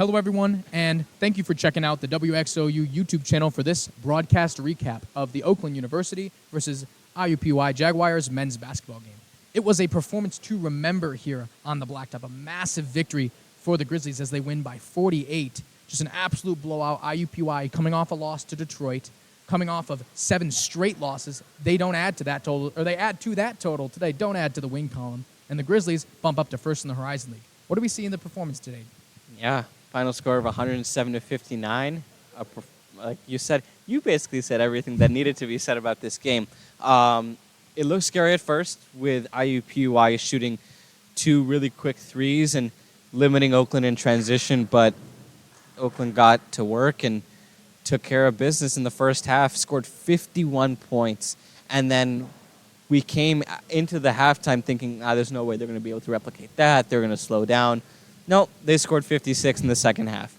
Hello, everyone, and thank you for checking out the WXOU YouTube channel for this broadcast recap of the Oakland University versus IUPUI Jaguars men's basketball game. It was a performance to remember here on the Blacktop, a massive victory for the Grizzlies as they win by 48. Just an absolute blowout. IUPUI coming off a loss to Detroit, coming off of 7 straight losses. They don't add to that total, or they add to that total today, don't add to the win column. And the Grizzlies bump up to first in the Horizon League. What do we see in the performance today? Yeah, final score of 107-59. Like you said, you basically said everything that needed to be said about this game. It looked scary at first with IUPUI shooting 2 really quick threes and limiting Oakland in transition, but Oakland got to work and took care of business in the first half, scored 51 points, and then we came into the halftime thinking, there's no way they're going to be able to replicate that. They're going to slow down. No, they scored 56 in the second half.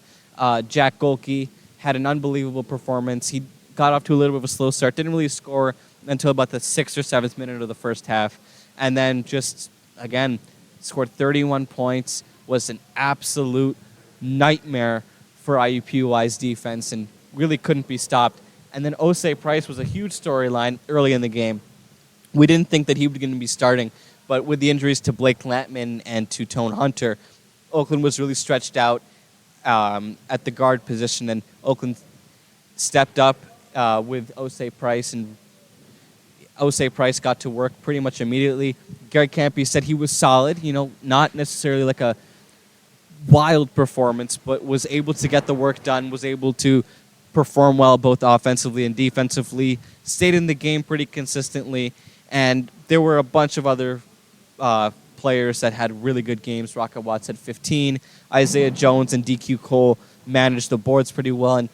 Jack Golke had an unbelievable performance. He got off to a little bit of a slow start, didn't really score until about the 6th or 7th minute of the first half, and then just, again, scored 31 points, was an absolute nightmare for IUPUI's defense and really couldn't be stopped. And then Osei Price was a huge storyline early in the game. We didn't think that he was going to be starting, but with the injuries to Blake Lampman and to Tone Hunter, Oakland was really stretched out at the guard position, and Oakland stepped up with Osei Price, and Osei Price got to work pretty much immediately. Gary Campy said he was solid, not necessarily like a wild performance, but was able to get the work done, was able to perform well both offensively and defensively, stayed in the game pretty consistently, and there were a bunch of other players that had really good games. Rocket Watts had 15. Isaiah Jones and DQ Cole managed the boards pretty well. And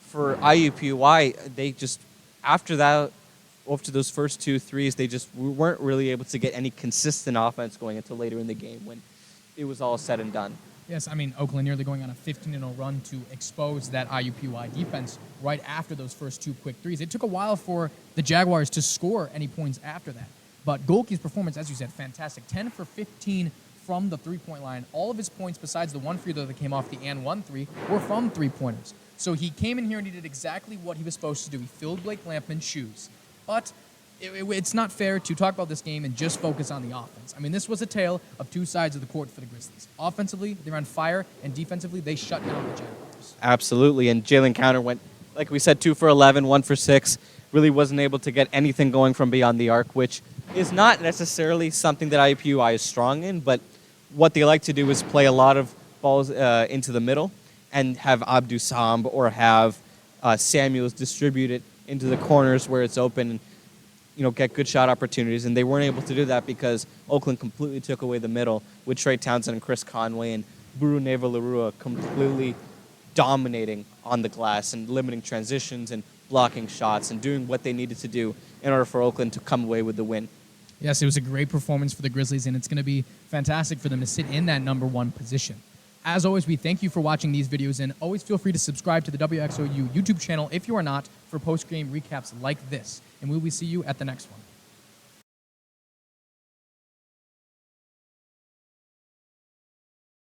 for IUPUI, they just, after those first 2 threes, they just weren't really able to get any consistent offense going until later in the game when it was all said and done. Yes, I mean, Oakland nearly going on a 15-0 run to expose that IUPUI defense right after those first 2 quick threes. It took a while for the Jaguars to score any points after that. But Golke's performance, as you said, fantastic. 10 for 15 from the three-point line. All of his points, besides the 1 free throw that came off the and 1 3, were from three-pointers. So he came in here and he did exactly what he was supposed to do. He filled Blake Lampman's shoes. But it's not fair to talk about this game and just focus on the offense. I mean, this was a tale of 2 sides of the court for the Grizzlies. Offensively, they're on fire, and defensively, they shut down the Jaguars. Absolutely, and Jalen Counter went, like we said, 2 for 11, 1 for 6. Really wasn't able to get anything going from beyond the arc, which is not necessarily something that IUPUI is strong in, but what they like to do is play a lot of balls into the middle and have Abdu Samb or have Samuels distribute it into the corners where it's open and get good shot opportunities. And they weren't able to do that because Oakland completely took away the middle with Trey Townsend and Chris Conway and Buru Neva-Larua completely dominating on the glass and limiting transitions and blocking shots and doing what they needed to do in order for Oakland to come away with the win. Yes, it was a great performance for the Grizzlies, and it's going to be fantastic for them to sit in that number 1 position. As always, we thank you for watching these videos, and always feel free to subscribe to the WXOU YouTube channel if you are not, for post-game recaps like this. And we will see you at the next one.